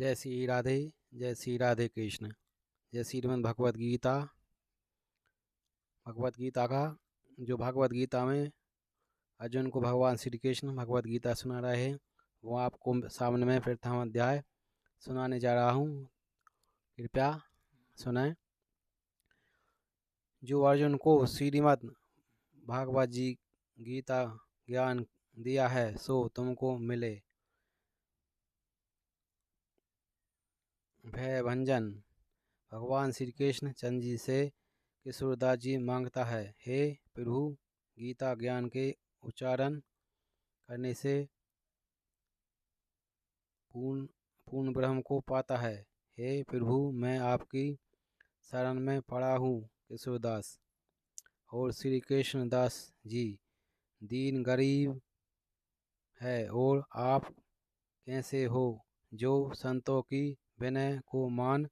जय श्री राधे। जय श्री राधे कृष्ण। जय श्रीमद् भगवद गीता। भगवद गीता का जो भगवद गीता में अर्जुन को भगवान श्री कृष्ण भगवद गीता सुना रहे हैं, वो आपको सामने में प्रथम अध्याय सुनाने जा रहा हूँ। कृपया सुनाएं। जो अर्जुन को श्रीमद् भागवत जी गीता ज्ञान दिया है सो तुमको मिले। भय भंजन। भगवान श्री कृष्ण चंद जी से किशोरदास जी मांगता है, हे प्रभु, गीता ज्ञान के उच्चारण करने से पूर्ण ब्रह्म को पाता है। हे प्रभु, मैं आपकी शरण में पड़ा हूँ। किशोरदास। और श्री कृष्णदास जी दीन गरीब है और आप कैसे हो जो संतों की विनय को मान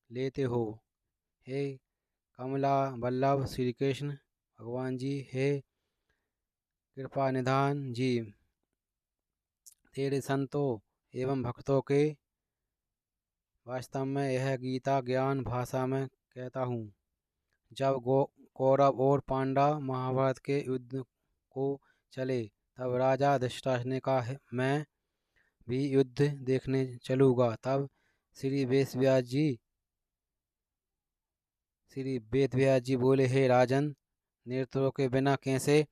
लेते हो। हे कमला वल्लभ श्री कृष्ण भगवान जी, हे कृपा निधान जी, तेरे संतों एवं भक्तों के वास्तव में यह गीता ज्ञान भाषा में कहता हूँ। जब कौरव और पांडव महाभारत के युद्ध को चले तब राजा धृतराष्ट्र ने कहा, मैं भी युद्ध देखने चलूँगा। तब श्री वेद व्यास जी बोले, हे राजन, नेत्रों के बिना कैसे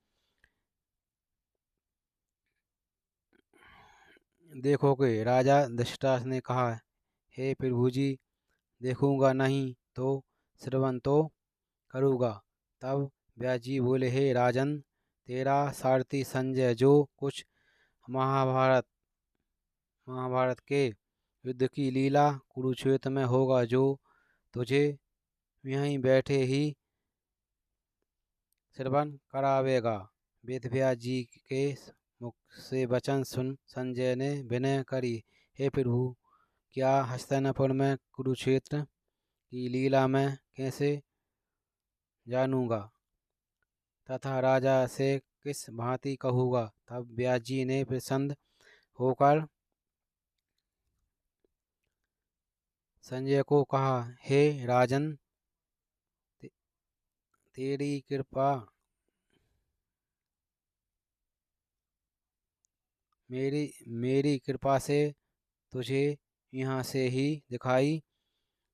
देखोगे। राजा धृतराष्ट्र ने कहा, हे प्रभु जी, देखूंगा नहीं तो श्रवण तो करूँगा। तब व्यास जी बोले, हे राजन, तेरा सारथी संजय जो कुछ महाभारत के युद्ध की लीला कुरुक्षेत्र में होगा, जो तुझे यहीं बैठे ही श्रवण करावेगा। वेदव्यास जी के मुख से वचन सुन संजय ने विनय करी, हे प्रभु, क्या हस्तिनापुर में कुरुक्षेत्र की लीला में कैसे जानूंगा तथा राजा से किस भांति कहूँगा। तब व्यास जी ने प्रसन्न होकर संजय को कहा, हे राजन, तेरी कृपा मेरी कृपा से तुझे यहाँ से ही दिखाई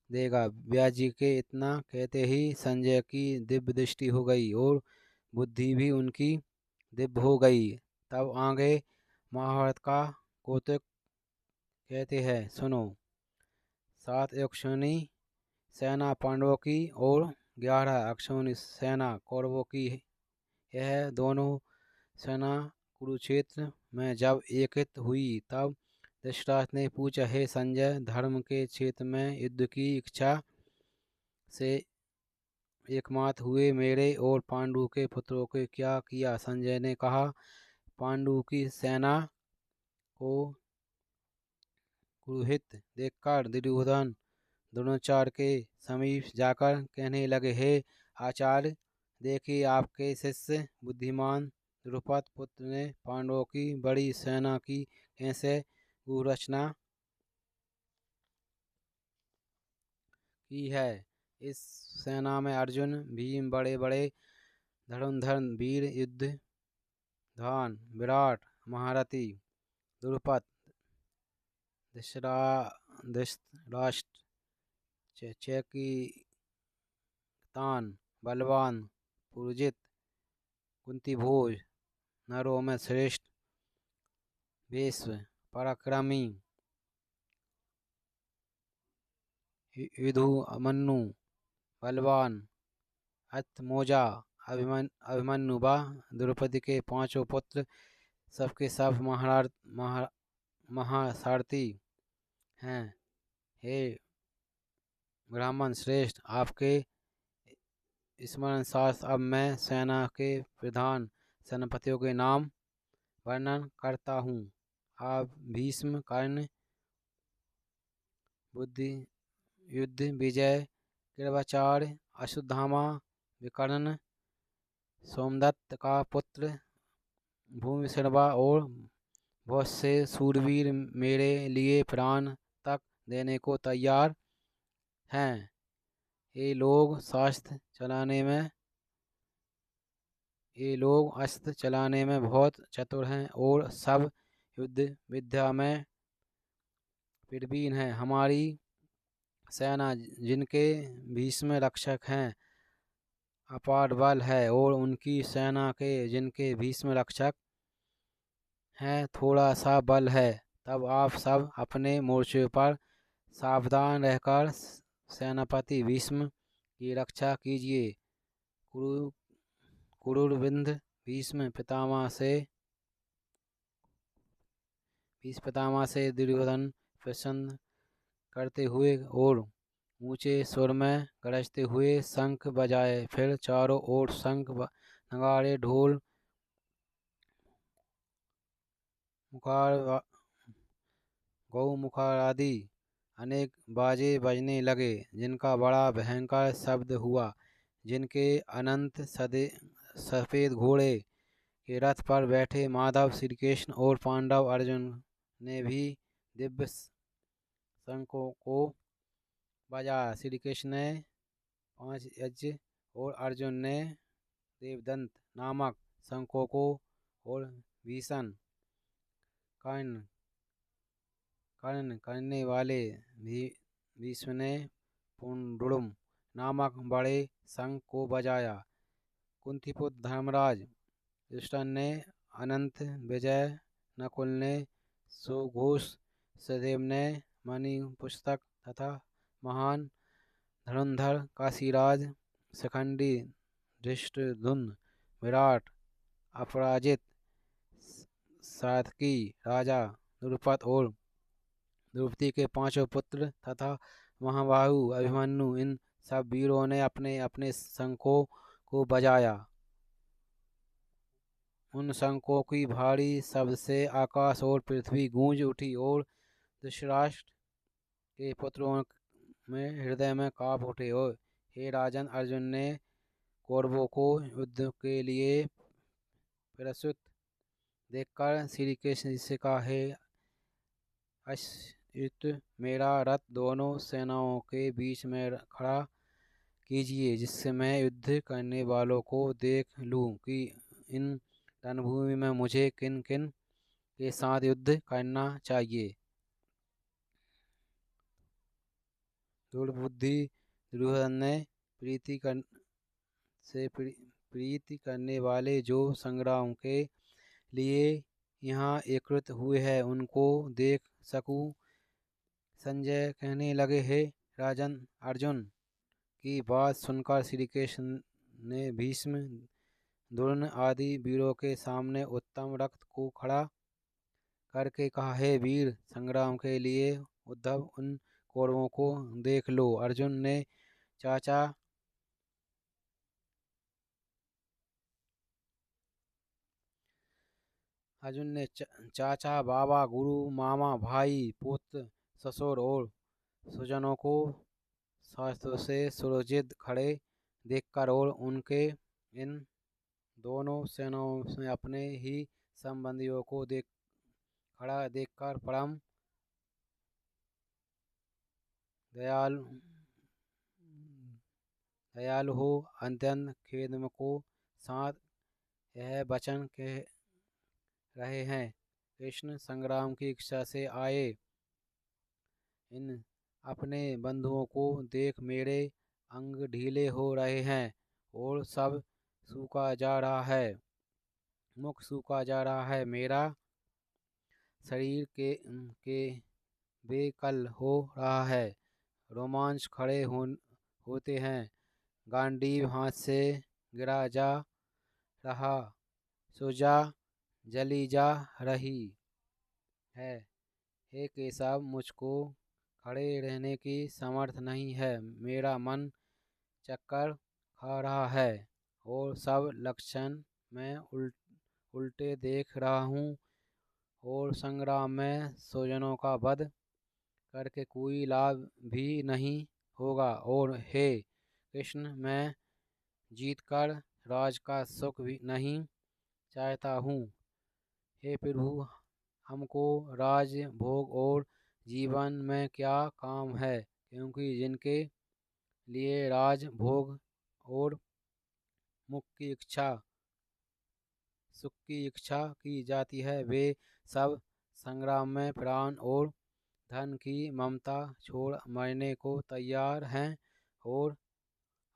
देगा। व्यास जी के इतना कहते ही संजय की दिव्य दृष्टि हो गई और बुद्धि भी उनकी दिव्य हो गई। तब आगे महाभारत का कौतुक कहते हैं, सुनो। 7 अक्षौणी सेना पांडवों की और 11 अक्षौणी सेना कौरवों की। यह दोनों सेना कुरुक्षेत्र में जब एकत्रित हुई तब धृतराष्ट्र ने पूछा, हे संजय, धर्म के क्षेत्र में युद्ध की इच्छा से एकमत हुए मेरे और पांडु के पुत्रों को क्या किया। संजय ने कहा, पांडु की सेना को कुरुहित देखकर दुर्योधन द्रोणाचार्य के समीप जाकर कहने लगे, हे आचार्य, देखिए, आपके शिष्य बुद्धिमान द्रुपद पुत्र ने पांडवों की बड़ी सेना की कैसे व्यूहरचना की है। इस सेना में अर्जुन, भीम, बड़े बड़े धनुर्धर वीर, युद्धवान, विराट, महारथी, द्रुपद, धृतराष्ट्र, चेकितान, बलवान, पुरुजित, कुंतीभोज, नरों में श्रेष्ठ, भीष्म, पराक्रमी, युधिष्ठिर, बलवान, अथमोजा, अभिमन्यु व द्रौपदी के 5 पुत्र, सबके सब महासारथी हैं। हे ब्राह्मण श्रेष्ठ, आपके स्मरण शास्त्र अब मैं सेना के प्रधान सेनापतियों के नाम वर्णन करता हूँ। आप भीष्म, कर्ण, बुद्धि युद्ध विजय, कृपाचार्य, अश्वत्थामा, विकर्ण, सोमदत्त का पुत्र भूमिशर्मा और बहुत से सूरवीर मेरे लिए प्राण तक देने को तैयार हैं। ये लोग अस्त्र चलाने में बहुत चतुर हैं और सब युद्ध विद्या में प्रवीण हैं। हमारी सेना जिनके भीष्म रक्षक हैं अपार बल है, और उनकी सेना के जिनके भीष्म रक्षक हैं थोड़ा सा बल है। तब आप सब अपने मोर्चे पर सावधान रहकर सेनापति भीष्म की रक्षा कीजिए। कुरुविंद भीष्म पितामह से दुर्योधन प्रसन्न करते हुए और ऊंचे स्वर में गरजते हुए शंख बजाए। फिर चारों ओर शंख नगाड़े ढोल गौ-मुखार आदि अनेक बाजे बजने लगे, जिनका बड़ा भयंकर शब्द हुआ। जिनके अनंत सफेद घोड़े के रथ पर बैठे माधव श्री कृष्ण और पांडव अर्जुन ने भी दिव्य शंखों को बजाया। श्री कृष्ण ने 5 यज्ञ और अर्जुन ने देवदंत नामक शंखों को और भीषण कर्ण करने वाले भीष्म ने पुंडुरम नामक बड़े शंख को बजाया। कुंतीपुत्र धर्मराज युधिष्ठिर ने अनंत विजय, नकुल ने सुघोष, सहदेव ने मणि पुस्तक तथा महान धनुर्धर काशीराज शिखंडी, धृष्टद्युम्न, विराट, अपराजित, सात्यकी राजा द्रुपद और द्रौपदी के 5 पुत्र तथा महाबाहु अभिमन्यु, इन सब वीरों ने अपने अपने शंखों को बजाया। उन शंखों की भारी शब्द से आकाश और पृथ्वी गूंज उठी और धृतराष्ट्र के पुत्रों में हृदय में कांप उठे। और हे राजन, अर्जुन ने कौरवों को युद्ध के लिए प्रस्तुत देखकर श्री कृष्ण से कहा, हे अच्युत, मेरा रथ दोनों सेनाओं के बीच में खड़ा कीजिए, जिससे मैं युद्ध करने वालों को देख लूं कि इन रणभूमि में मुझे किन किन के साथ युद्ध करना चाहिए। दुर्बुद्धि दुर्योधन ने प्रीति करने वाले जो संग्राम के लिए यहाँ एकत्रित हुए हैं उनको देख सकूं। संजय कहने लगे, हे राजन, अर्जुन की बात सुनकर श्री कृष्ण ने भीष्म, द्रोण आदि वीरों के सामने उत्तम रक्त को खड़ा करके कहा, हे वीर, संग्राम के लिए उद्धव उन कौरवों को देख लो। अर्जुन ने चाचा, बाबा, गुरु, मामा, भाई, पुत्र, ससुर और स्वजनों को शास्त्रों से सुरक्षित खड़े देखकर और उनके इन दोनों सेनाओं में अपने ही संबंधियों को खड़ा देखकर परम दयालु हो अत्यंत खेद को साथ यह वचन कह रहे हैं, कृष्ण संग्राम की इच्छा से आए। इन अपने बंधुओं को देख मेरे अंग ढीले हो रहे हैं और सब सूखा जा रहा है, मुख सूखा जा रहा है। मेरा शरीर के बेकल हो रहा है, रोमांच खड़े होते हैं, गांडीव हाथ से गिरा जा रहा, सुजा जली जा रही है। हे केशव, मुझको खड़े रहने की सामर्थ्य नहीं है, मेरा मन चक्कर खा रहा है और सब लक्षण मैं उल्टे देख रहा हूँ, और संग्राम में स्वजनों का वध करके कोई लाभ भी नहीं होगा। और हे कृष्ण, मैं जीतकर राज का सुख भी नहीं चाहता हूँ। हे प्रभु, हमको राज भोग और जीवन में क्या काम है, क्योंकि जिनके लिए राज भोग और सुख की इच्छा की जाती है, वे सब संग्राम में प्राण और धन की ममता छोड़ मरने को तैयार हैं। और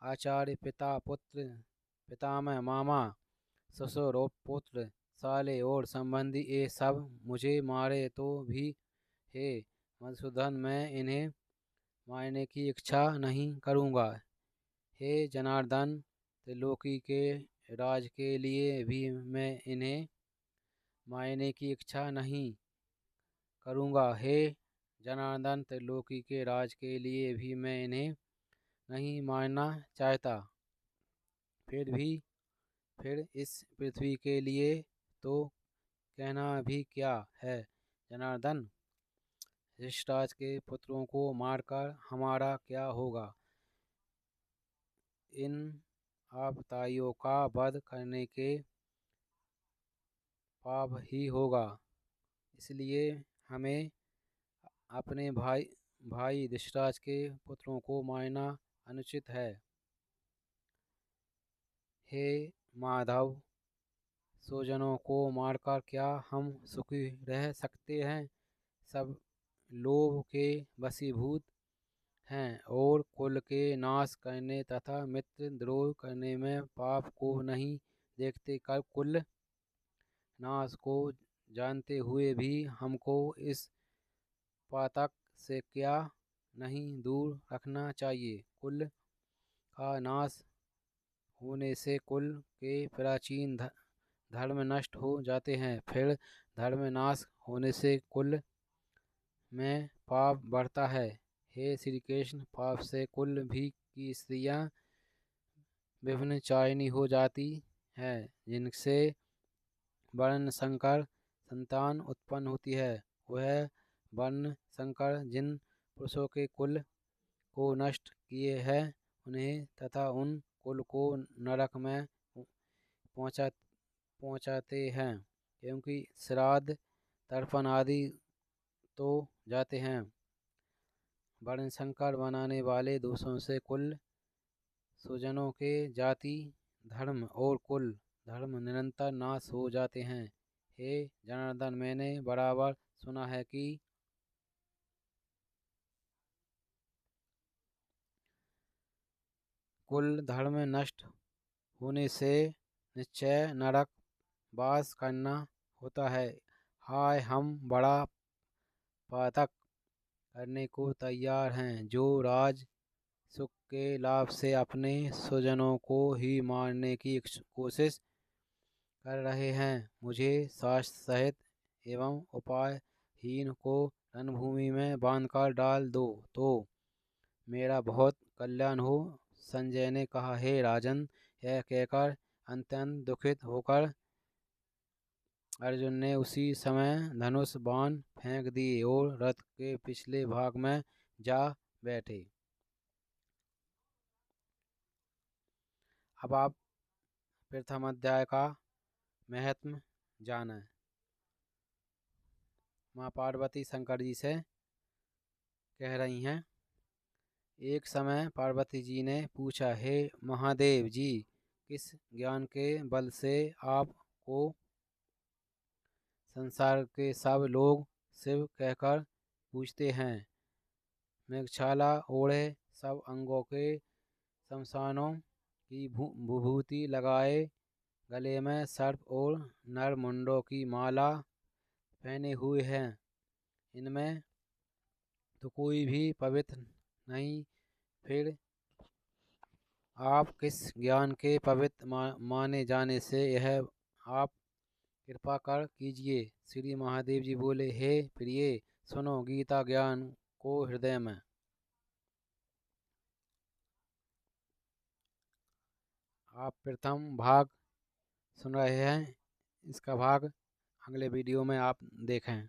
आचार्य, पिता, पुत्र, पितामह, मामा, ससुर और पुत्र, साले और संबंधी, ये सब मुझे मारे तो भी हे मधुसूदन, मैं इन्हें मारने की इच्छा नहीं करूँगा। हे जनार्दन, त्रिलोकी के राज के लिए भी मैं इन्हें मारने की इच्छा नहीं करूँगा। हे जनार्दन, त्रिलोकी के राज के लिए भी मैं इन्हें नहीं मारना चाहता। फिर इस पृथ्वी के लिए तो कहना भी क्या है जनार्दन। धृतराज के पुत्रों को मारकर हमारा क्या होगा? इन आपताइयों का वध करने के पाप ही होगा। इसलिए हमें अपने भाई धृतराज के पुत्रों को मारना अनुचित है। हे माधव, स्वजनों को मारकर क्या हम सुखी रह सकते हैं? सब लोभ के वशीभूत हैं और कुल के नाश करने तथा मित्र द्रोह करने में पाप को नहीं देखते। कर कुल नाश को जानते हुए भी हमको इस पातक से क्या नहीं दूर रखना चाहिए। कुल का नाश होने से कुल के प्राचीन धर्म नष्ट हो जाते हैं। फिर धर्म नाश होने से कुल में पाप बढ़ता है। हे श्री कृष्ण, पाप से कुल भी की स्त्रियां विभिन्नचारिणी हो जाती है, जिनसे वर्ण संकर संतान उत्पन्न होती है। वह वर्ण संकर जिन पुरुषों के कुल को नष्ट किए हैं, उन्हें तथा उन कुल को नरक में पहुंचाते हैं, क्योंकि श्राद्ध तर्पण आदि तो जाते हैं। वर्ण संकर बनाने वाले दोषों से कुल स्वजनों के जाति धर्म और कुल धर्म निरंतर नाश हो जाते हैं। हे जनार्दन, मैंने बराबर सुना है कि कुल धर्म नष्ट होने से निश्चय नरक वास करना होता है। हाय, हम बड़ा पातक करने को तैयार हैं, जो राज सुख के लाभ से अपने स्वजनों को ही मारने की कोशिश कर रहे हैं। मुझे शास्त्र सहित एवं उपायहीन को रणभूमि में बांधकर डाल दो तो मेरा बहुत कल्याण हो। संजय ने कहा, हे राजन, यह कहकर अत्यंत दुखित होकर अर्जुन ने उसी समय धनुष बाण फेंक दिए और रथ के पिछले भाग में जा बैठे। अब आप प्रथम अध्याय का महत्व जानें। माँ पार्वती शंकर जी से कह रही हैं, एक समय पार्वती जी ने पूछा, हे महादेव जी, किस ज्ञान के बल से आपको संसार के सब लोग शिव कहकर पूछते हैं? मेघछाला ओढ़े, सब अंगों के शमशानों की विभूति लगाए, गले में सर्प और नरमुंडों की माला पहने हुए हैं, इनमें तो कोई भी पवित्र नहीं। फिर आप किस ज्ञान के पवित्र माने जाने से यह आप कृपा कर कीजिए। श्री महादेव जी बोले, हे प्रिय, सुनो गीता ज्ञान को हृदय में। आप प्रथम भाग सुन रहे हैं, इसका भाग अगले वीडियो में आप देखें।